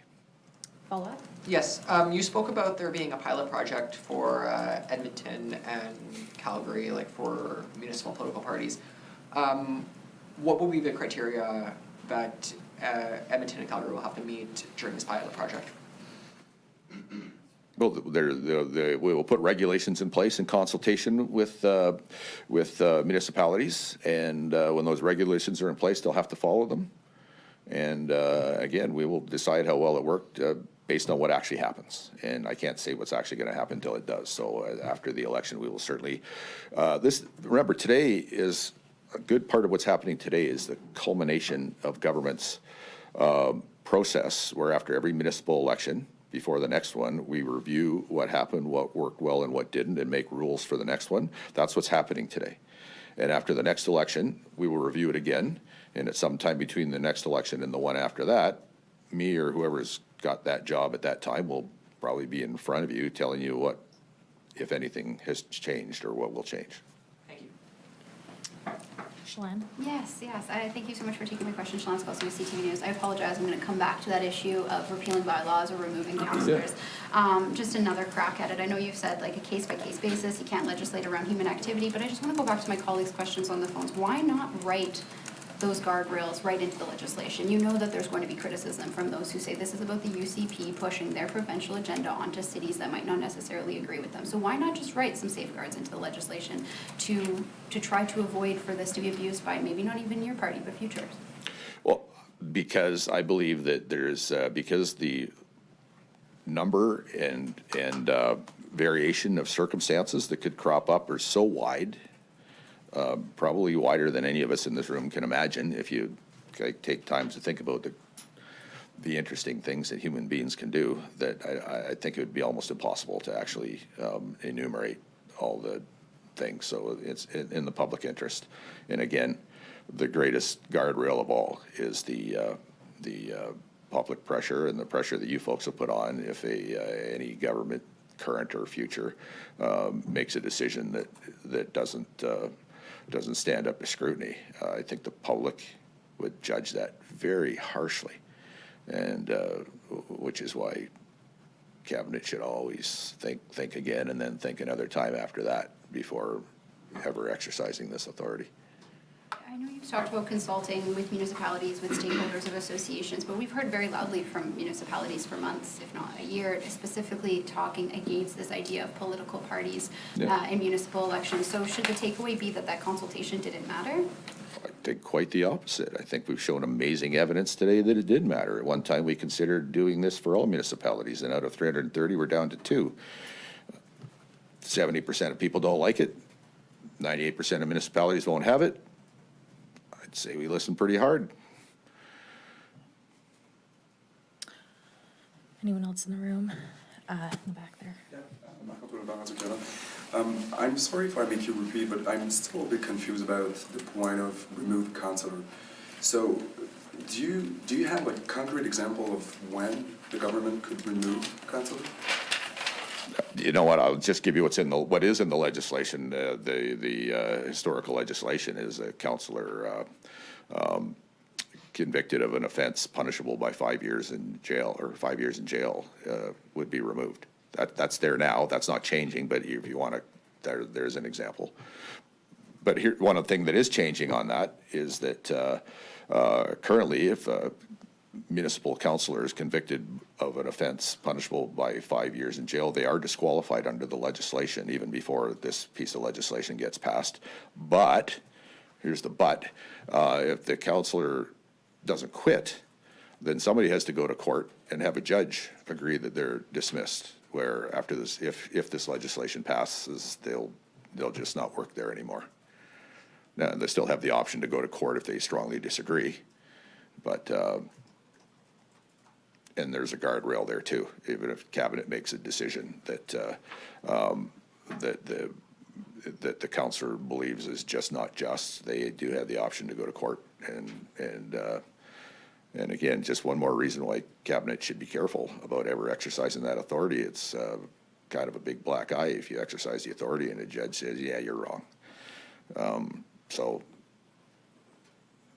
Follow up? Yes, you spoke about there being a pilot project for Edmonton and Calgary, like for municipal political parties. What will be the criteria that Edmonton and Calgary will have to meet during this pilot project? Well, we will put regulations in place in consultation with municipalities, and when those regulations are in place, they'll have to follow them. And again, we will decide how well it worked based on what actually happens. And I can't say what's actually going to happen until it does. So after the election, we will certainly, remember, today is a good part of what's happening today is the culmination of government's process, where after every municipal election, before the next one, we review what happened, what worked well and what didn't, and make rules for the next one. That's what's happening today. And after the next election, we will review it again. And at some time between the next election and the one after that, me or whoever's got that job at that time will probably be in front of you telling you what, if anything, has changed or what will change. Thank you. Shalane? Yes. I thank you so much for taking my question, Shalane Skolsky with CTV News. I apologize, I'm going to come back to that issue of repealing bylaws or removing councillors. Just another crack at it. I know you've said like a case-by-case basis, you can't legislate around human activity, but I just want to go back to my colleagues' questions on the phones. Why not write those guardrails right into the legislation? You know that there's going to be criticism from those who say this is about the UCP pushing their provincial agenda onto cities that might not necessarily agree with them. So why not just write some safeguards into the legislation to try to avoid for this to be abused by maybe not even your party, but futures? Well, because I believe that there's, because the number and variation of circumstances that could crop up are so wide, probably wider than any of us in this room can imagine, if you take time to think about the interesting things that human beings can do, that I think it would be almost impossible to actually enumerate all the things. So it's in the public interest. And again, the greatest guardrail of all is the public pressure and the pressure that you folks have put on if any government, current or future, makes a decision that doesn't stand up to scrutiny. I think the public would judge that very harshly, and which is why cabinet should always think again and then think another time after that before ever exercising this authority. I know you've talked about consulting with municipalities, with stakeholders of associations, but we've heard very loudly from municipalities for months, if not a year, specifically talking against this idea of political parties in municipal elections. So should the takeaway be that consultation didn't matter? I think quite the opposite. I think we've shown amazing evidence today that it did matter. At one time, we considered doing this for all municipalities, and out of 330, we're down to 2. 70% of people don't like it. 98% of municipalities won't have it. I'd say we listened pretty hard. Anyone else in the room? in the back there. I'm sorry if I make you repeat, but I'm still a bit confused about the point of remove councillor. So, do you have like a concrete example of when the government could remove councillor? You know what, I'll just give you what is in the legislation. The historical legislation is a councillor convicted of an offense punishable by 5 years in jail, or 5 years in jail, would be removed. That's there now. That's not changing, but if you want to, there's an example. But here, one of the things that is changing on that is that currently, if a municipal councillor is convicted of an offense punishable by 5 years in jail, they are disqualified under the legislation even before this piece of legislation gets passed. But, here's the but, if the councillor doesn't quit, then somebody has to go to court and have a judge agree that they're dismissed, where after this, if this legislation passes, they'll just not work there anymore. Now, they still have the option to go to court if they strongly disagree, but and there's a guardrail there too. Even if cabinet makes a decision that that the councillor believes is just not just, they do have the option to go to court. And again, just one more reason why cabinet should be careful about ever exercising that authority. It's kind of a big black eye if you exercise the authority and a judge says, yeah, you're wrong. So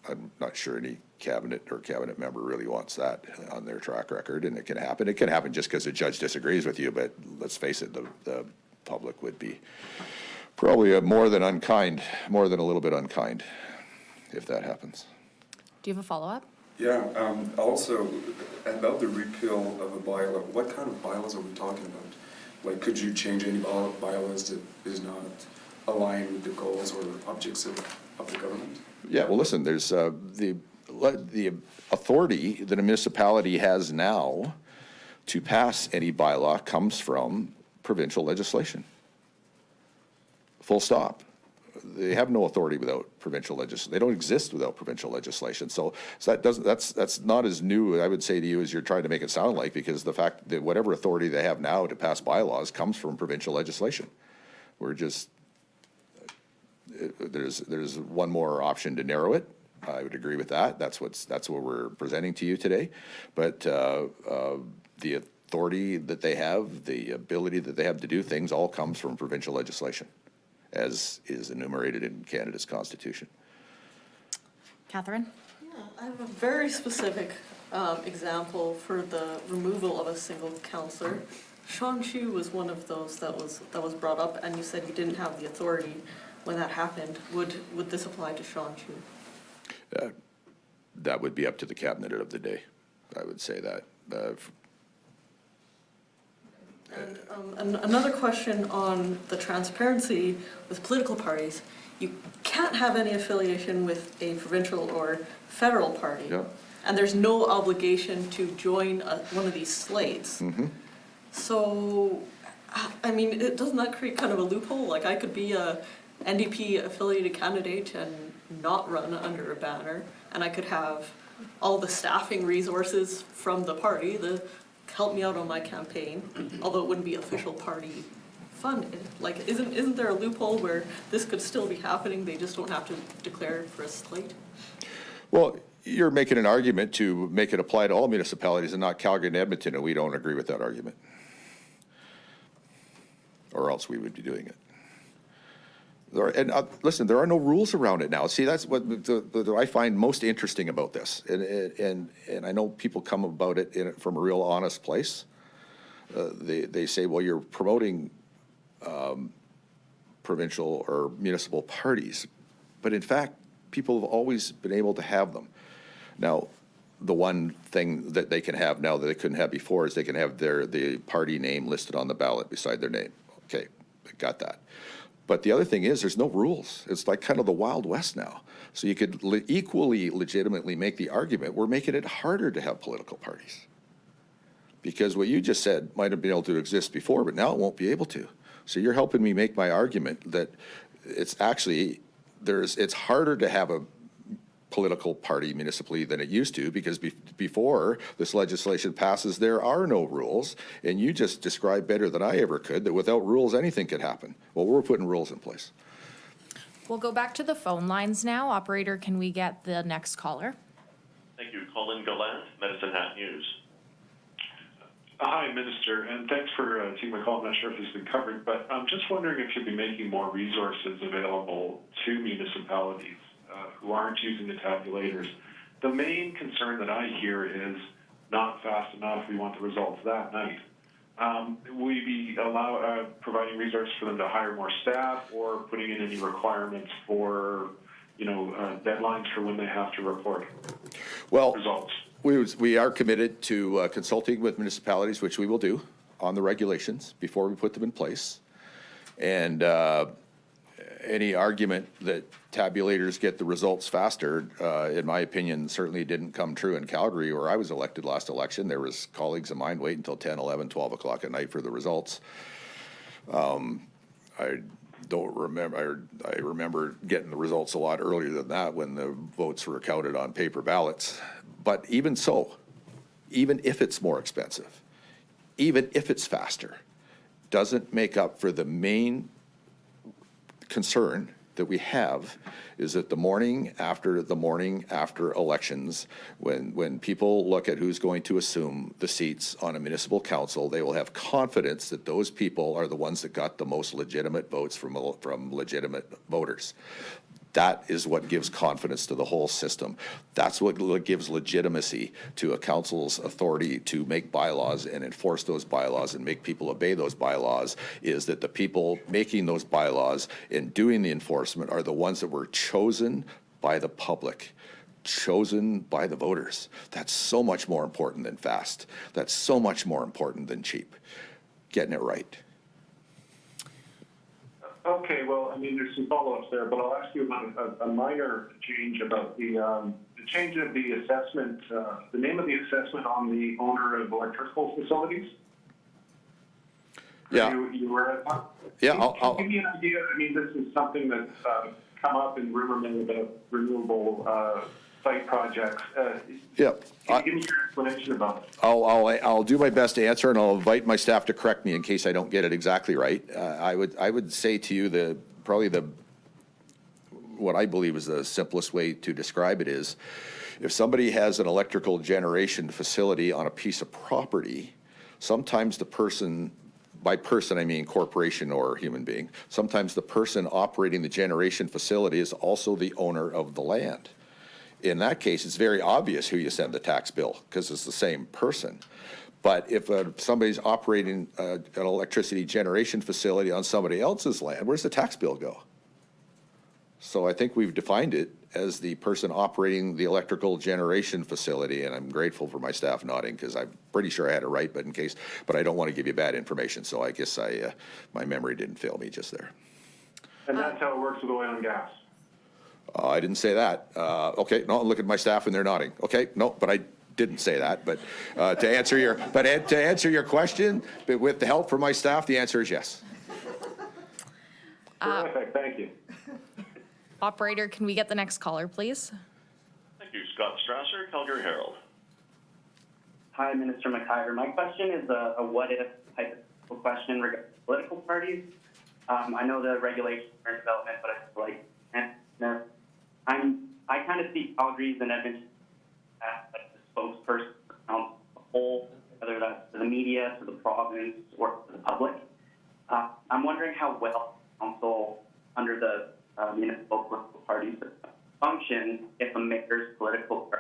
I'm not sure any cabinet or cabinet member really wants that on their track record, and it can happen. It can happen just because a judge disagrees with you, but let's face it, the public would be probably more than a little bit unkind if that happens. Do you have a follow-up? Yeah, also, about the repeal of a bylaw, what kind of bylaws are we talking about? Like, could you change any bylaws that is not aligned with the goals or objects of the government? Yeah, well, listen, there's the authority that a municipality has now to pass any bylaw comes from provincial legislation. Full stop. They have no authority without provincial legislation. They don't exist without provincial legislation. So that's not as new, I would say to you, as you're trying to make it sound like, because the fact that whatever authority they have now to pass bylaws comes from provincial legislation. We're just, there's one more option to narrow it. I would agree with that. That's what we're presenting to you today. But the authority that they have, the ability that they have to do things, all comes from provincial legislation, as is enumerated in Canada's Constitution. Catherine? Yeah, I have a very specific example for the removal of a single councillor. Sean Chu was one of those that was brought up, and you said you didn't have the authority when that happened. Would this apply to Sean Chu? That would be up to the cabinet of the day. I would say that. And another question on the transparency with political parties. You can't have any affiliation with a provincial or federal party. Yep. And there's no obligation to join one of these slates. Mm-hmm. So, I mean, doesn't that create kind of a loophole? Like, I could be a NDP affiliated candidate and not run under a banner, and I could have all the staffing resources from the party to help me out on my campaign, although it wouldn't be official party funded. Like, isn't there a loophole where this could still be happening? They just don't have to declare for a slate? Well, you're making an argument to make it apply to all municipalities and not Calgary and Edmonton, and we don't agree with that argument. Or else we would be doing it. Listen, there are no rules around it now. See, that's what I find most interesting about this. And I know people come about it from a real honest place. They say, well, you're promoting provincial or municipal parties. But in fact, people have always been able to have them. Now, the one thing that they can have now that they couldn't have before is they can have the party name listed on the ballot beside their name. Okay, got that. But the other thing is, there's no rules. It's like kind of the Wild West now. So you could equally legitimately make the argument, we're making it harder to have political parties. Because what you just said might have been able to exist before, but now it won't be able to. So you're helping me make my argument that it's actually, it's harder to have political party municipally than it used to, because before this legislation passes, there are no rules. And you just described better than I ever could that without rules, anything could happen. Well, we're putting rules in place. We'll go back to the phone lines now. Operator, can we get the next caller? Thank you. Colin Gallant, Medicine Hat News. Hi, Minister, and thanks for taking my call. I'm not sure if this has been covered, but I'm just wondering if you'll be making more resources available to municipalities who aren't using the tabulators. The main concern that I hear is not fast enough, we want the results that night. Will you be providing resources for them to hire more staff, or putting in any requirements for, deadlines for when they have to report results? We are committed to consulting with municipalities, which we will do, on the regulations before we put them in place. And any argument that tabulators get the results faster, in my opinion, certainly didn't come true in Calgary, where I was elected last election. There was colleagues of mine waiting until 10, 11, 12 o'clock at night for the results. I remember getting the results a lot earlier than that when the votes were counted on paper ballots. But even so, even if it's more expensive, even if it's faster, doesn't make up for the main concern that we have, is that the morning after elections, when people look at who's going to assume the seats on a municipal council, they will have confidence that those people are the ones that got the most legitimate votes from legitimate voters. That is what gives confidence to the whole system. That's what gives legitimacy to a council's authority to make bylaws and enforce those bylaws and make people obey those bylaws, is that the people making those bylaws and doing the enforcement are the ones that were chosen by the public, chosen by the voters. That's so much more important than fast. That's so much more important than cheap. Getting it right. Okay, well, there's some follow-ups there, but I'll ask you about a minor change about the change of the assessment, the name of the assessment on the owner of electrical facilities. Yeah. You were at. Yeah, Can you give me an idea? This is something that's come up in rumor mill about renewable site projects. Yeah. Can you give me your explanation about it? I'll do my best to answer, and I'll invite my staff to correct me in case I don't get it exactly right. I would say to you what I believe is the simplest way to describe it is, if somebody has an electrical generation facility on a piece of property, sometimes the person, by person I mean corporation or human being, sometimes the person operating the generation facility is also the owner of the land. In that case, it's very obvious who you send the tax bill, because it's the same person. But if somebody's operating an electricity generation facility on somebody else's land, where's the tax bill go? So I think we've defined it as the person operating the electrical generation facility, and I'm grateful for my staff nodding, because I'm pretty sure I had it right, but I don't want to give you bad information, so I guess my memory didn't fail me just there. And that's how it works with oil and gas. I didn't say that. Okay, no, look at my staff and they're nodding. Okay, no, but I didn't say that. But to answer your question, but with the help from my staff, the answer is yes. Terrific, thank you. Operator, can we get the next caller, please? Thank you. Scott Strasser, Calgary Herald. Hi, Minister McIver. My question is a what-if hypothetical question regarding political parties. I know the regulations are in development, but I kind of see Calgary's and Edmonton as the spokesperson for the whole, whether that's to the media, to the province, or to the public. I'm wondering how well council, under the municipal political parties, function if a mayor's political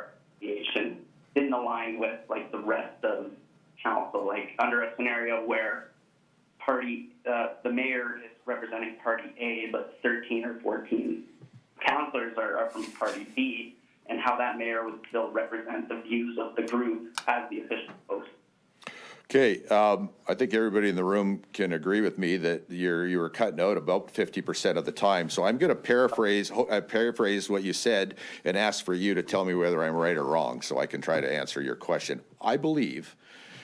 affiliation didn't align with the rest of council, under a scenario where the mayor is representing party A, but 13 or 14 councillors are from party B, and how that mayor would still represent the views of the group as the official host. Okay, I think everybody in the room can agree with me that you were cutting out about 50% of the time. So I'm going to paraphrase what you said and ask for you to tell me whether I'm right or wrong, so I can try to answer your question. I believe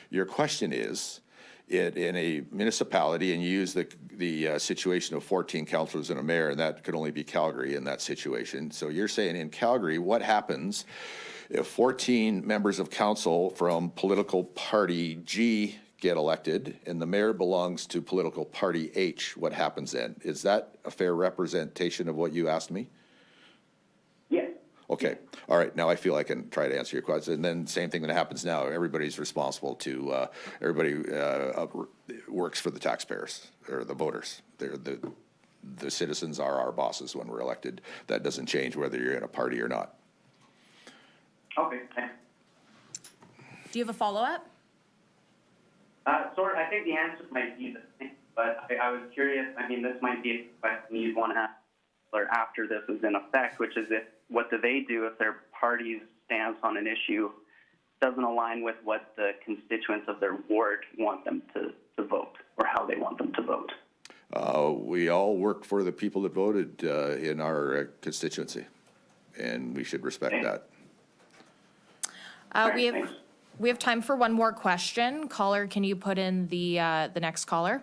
your question is, in a municipality, and you use the situation of 14 councillors and a mayor, and that could only be Calgary in that situation. So you're saying in Calgary, what happens if 14 members of council from political party G get elected and the mayor belongs to political party H? What happens then? Is that a fair representation of what you asked me? Yes. Okay, all right, now I feel I can try to answer your question. And then same thing that happens now, everybody's responsible to, everybody works for the taxpayers, or the voters. They're the citizens are our bosses when we're elected. That doesn't change whether you're in a party or not. Okay, thanks. Do you have a follow-up? I think the answer might be the same, but I was curious. I mean, this might be a question you'd want to ask after this is in effect, which is what do they do if their party's stance on an issue doesn't align with what the constituents of their ward want them to vote, or how they want them to vote? We all work for the people that voted in our constituency, and we should respect that. We have time for one more question. Caller, can you put in the next caller?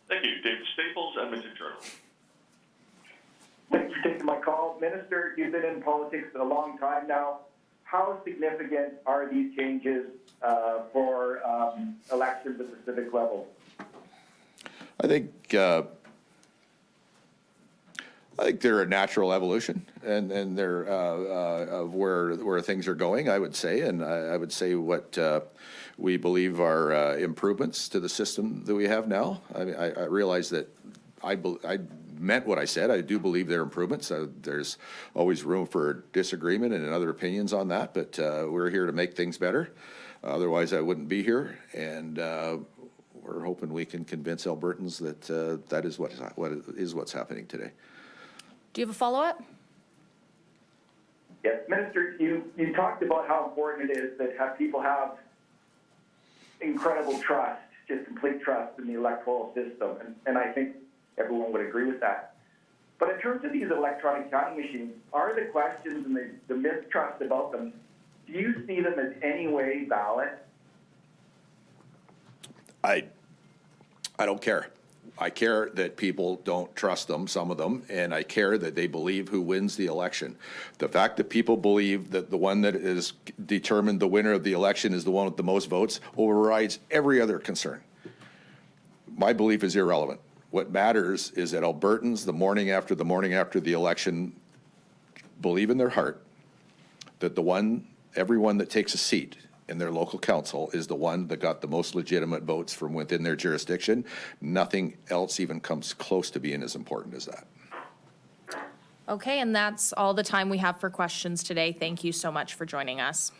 Thank you. David Staples, Edmonton Journal. Thanks for taking my call. Minister, you've been in politics a long time now. How significant are these changes for elections at the civic level? I think they're a natural evolution, and they're of where things are going, I would say. And I would say what we believe are improvements to the system that we have now. I realize that I meant what I said. I do believe they're improvements. There's always room for disagreement and other opinions on that, but we're here to make things better. Otherwise, I wouldn't be here. And we're hoping we can convince Albertans that that is what's happening today. Do you have a follow-up? Yes, Minister, you talked about how important it is that people have incredible trust, just complete trust in the electoral system, and I think everyone would agree with that. But in terms of these electronic counting machines, are the questions and the mistrust about them, do you see them as any way valid? I don't care. I care that people don't trust them, some of them, and I care that they believe who wins the election. The fact that people believe that the one that is determined the winner of the election is the one with the most votes overrides every other concern. My belief is irrelevant. What matters is that Albertans, the morning after the election, believe in their heart that everyone that takes a seat in their local council is the one that got the most legitimate votes from within their jurisdiction. Nothing else even comes close to being as important as that. Okay, and that's all the time we have for questions today. Thank you so much for joining us.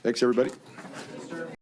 Thanks, everybody.